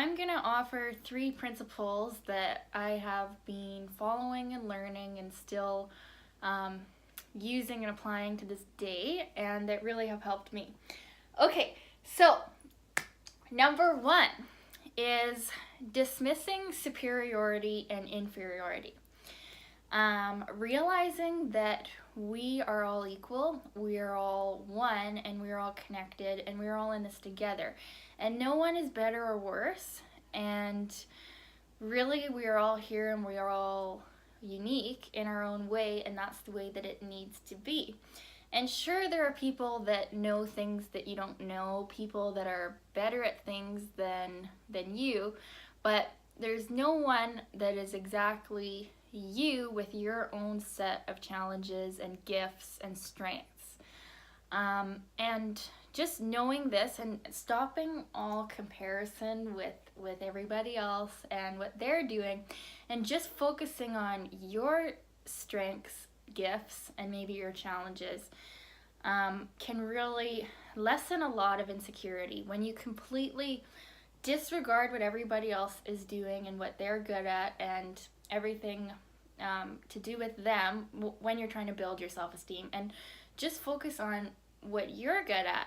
I'm going to offer 3 principles that I have been following and learning and still using and applying to this day, and that really have helped me. Okay, so number 1 is dismissing superiority and inferiority. Realizing that we are all equal, we are all one, and we are all connected, and we are all in this together. And no one is better or worse, and really we are all here and we are all unique in our own way, and that's the way that it needs to be. And sure, there are people that know things that you don't know, people that are better at things than you, but there's no one that is exactly you with your own set of challenges and gifts and strengths. And just knowing this and stopping all comparison with everybody else and what they're doing, and just focusing on your strengths, gifts, and maybe your challenges can really lessen a lot of insecurity when you completely disregard what everybody else is doing and what they're good at and everything to do with them when you're trying to build your self-esteem, and just focus on what you're good at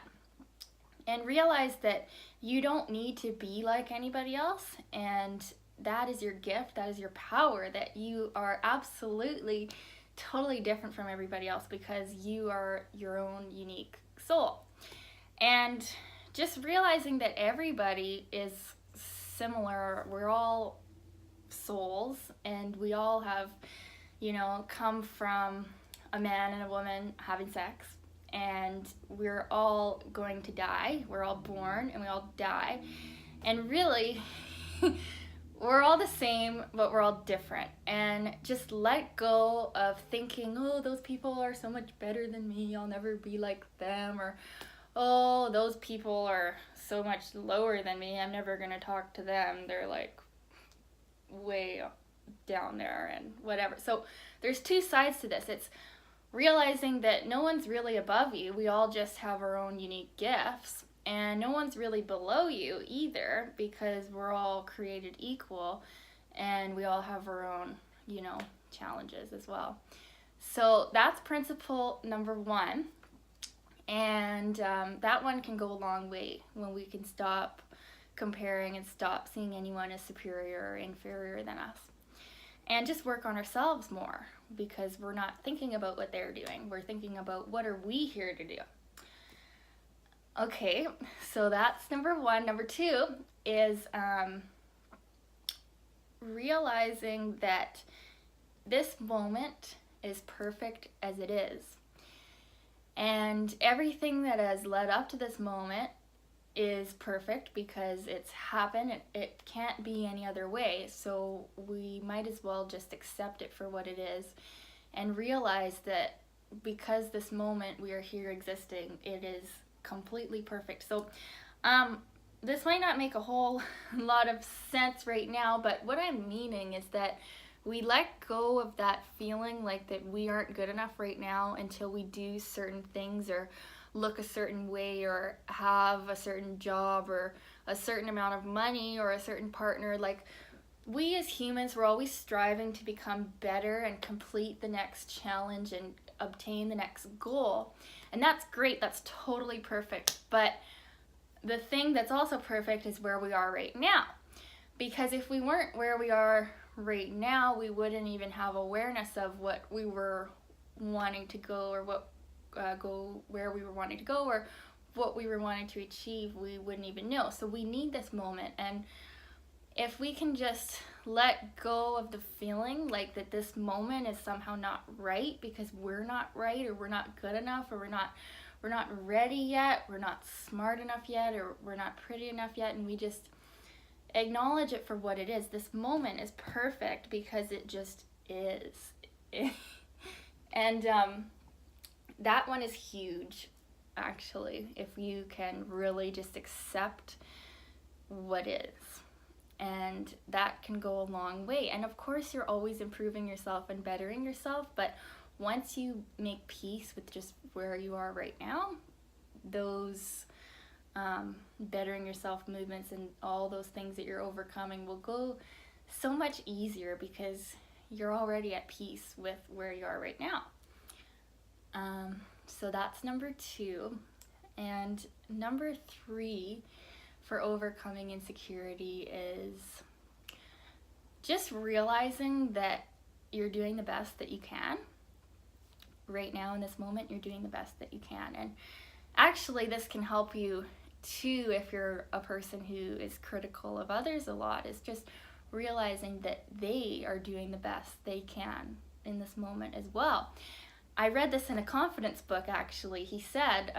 and realize that you don't need to be like anybody else, and that is your gift, that is your power, that you are absolutely totally different from everybody else because you are your own unique soul. And just realizing that everybody is similar, we're all souls, and we all have, come from a man and a woman having sex, and we're all going to die. We're all born and we all die, and really we're all the same, but we're all different. And just let go of thinking, oh, those people are so much better than me, I'll never be like them, or oh, those people are so much lower than me, I'm never gonna talk to them, they're like way down there and whatever. So there's 2 sides to this. It's realizing that no one's really above you, we all just have our own unique gifts, and no one's really below you either, because we're all created equal and we all have our own, challenges as well. So that's principle number 1. And that one can go a long way when we can stop comparing and stop seeing anyone as superior or inferior than us. And just work on ourselves more, because we're not thinking about what they're doing. We're thinking about what are we here to do. Okay, so that's number 1. Number 2 is realizing that this moment is perfect as it is. And everything that has led up to this moment is perfect because it's happened. It can't be any other way. So we might as well just accept it for what it is and realize that because this moment we are here existing, it is completely perfect. So this might not make a whole lot of sense right now, but what I'm meaning is that we let go of that feeling like that we aren't good enough right now until we do certain things or look a certain way or have a certain job or a certain amount of money or a certain partner. Like, we as humans, we're always striving to become better and complete the next challenge and obtain the next goal. And that's great, that's totally perfect. But the thing that's also perfect is where we are right now. Because if we weren't where we are right now, we wouldn't even have awareness of what we were wanting to go, or where we were wanting to go, or what we were wanting to achieve. We wouldn't even know. So we need this moment, and if we can just let go of the feeling like that this moment is somehow not right because we're not right, or we're not good enough, or we're not ready yet, we're not smart enough yet, or we're not pretty enough yet, and we just acknowledge it for what it is. This moment is perfect because it just is. And that one is huge, actually, if you can really just accept what is. And that can go a long way. And of course, you're always improving yourself and bettering yourself, but once you make peace with just where you are right now, those bettering yourself movements and all those things that you're overcoming will go so much easier because you're already at peace with where you are right now. So that's number 2. And number 3 for overcoming insecurity is just realizing that you're doing the best that you can. Right now in this moment, you're doing the best that you can. And actually, this can help you too if you're a person who is critical of others a lot, is just realizing that they are doing the best they can in this moment as well. I read this in a confidence book, actually. He said,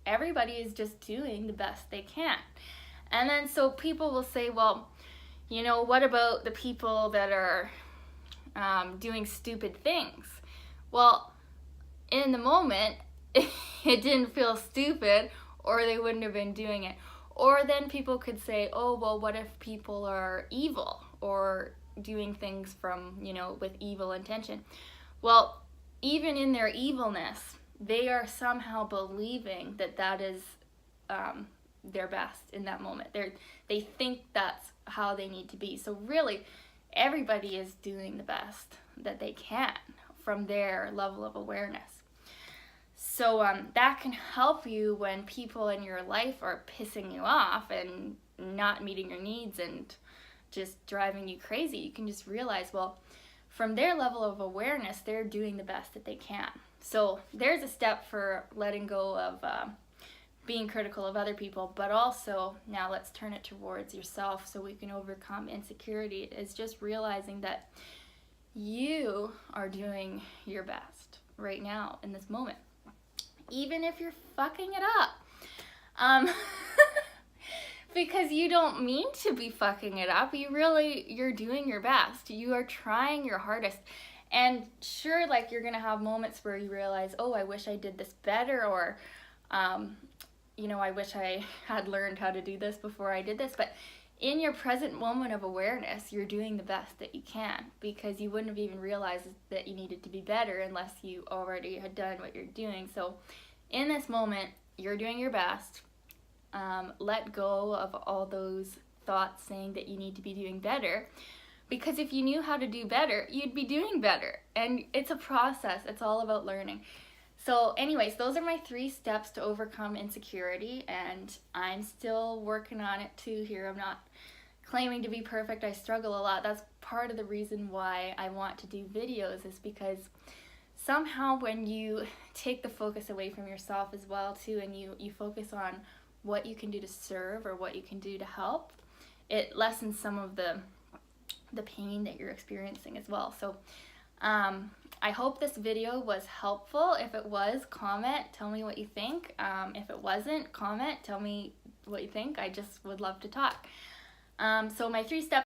everybody is just doing the best they can. And then so people will say, well, you know, what about the people that are doing stupid things? Well, in the moment, it didn't feel stupid, or they wouldn't have been doing it. Or then people could say, oh, well, what if people are evil or doing things from, you know, with evil intention? Well, even in their evilness, they are somehow believing that that is their best in that moment. They think that's how they need to be. So really, everybody is doing the best that they can from their level of awareness. So that can help you when people in your life are pissing you off and not meeting your needs and just driving you crazy. You can just realize, well, from their level of awareness, they're doing the best that they can. So there's a step for letting go of being critical of other people, but also now let's turn it towards yourself so we can overcome insecurity, is just realizing that you are doing your best right now in this moment. Even if you're fucking it up. Because you don't mean to be fucking it up. You're doing your best. You are trying your hardest. And sure, like, you're going to have moments where you realize, oh, I wish I did this better, or, you know, I wish I had learned how to do this before I did this. But in your present moment of awareness, you're doing the best that you can, because you wouldn't have even realized that you needed to be better unless you already had done what you're doing. So in this moment, you're doing your best. Let go of all those thoughts saying that you need to be doing better, because if you knew how to do better, you'd be doing better. And it's a process. It's all about learning. So anyways, those are my 3 steps to overcome insecurity, and I'm still working on it too here. I'm not claiming to be perfect. I struggle a lot. That's part of the reason why I want to do videos, is because somehow when you take the focus away from yourself as well too, and you focus on what you can do to serve or what you can do to help, it lessens some of the pain that you're experiencing as well. So I hope this video was helpful. If it was, comment, tell me what you think. If it wasn't, comment, tell me what you think. I just would love to talk. So my 3 steps